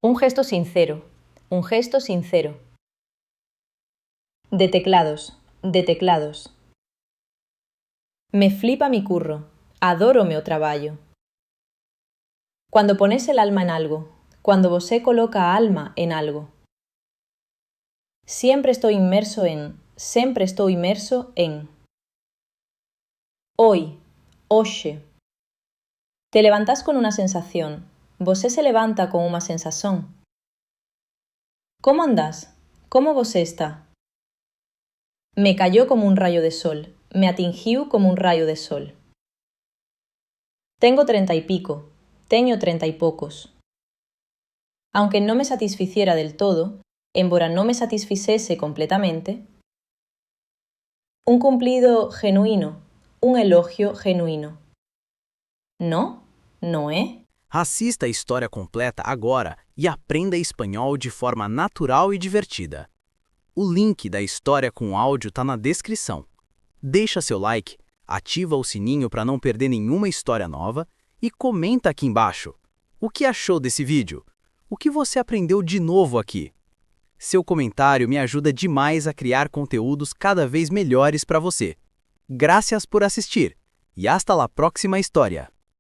Un gesto sincero, un gesto sincero. De teclados, de teclados. Me flipa mi curro, adoro meu traballo. Cuando pones el alma en algo, cuando vosé coloca alma en algo. Sempre estou inmerso en. Hoy, hoxe. Te levantas con una sensación, vosé se levanta con una sensación. ¿Cómo andás? ¿Cómo vosé está? Me cayó como un rayo de sol, me atingiu como un rayo de sol. Tengo 30 y pico, teño 30 y pocos. Aunque no me satisficiera del todo, embora no me satisficese completamente, un cumplido genuino, un elogio genuino. ¿No? ¿No é? Assista a história completa agora e aprenda espanhol de forma natural e divertida. O link da história com áudio está na descrição. Deixa seu like, ativa o sininho para não perder nenhuma história nova e comenta aqui embaixo. O que achou desse vídeo? O que você aprendeu de novo aqui? Seu comentário me ajuda demais a criar conteúdos cada vez melhores para você. Graças por assistir e hasta la próxima história!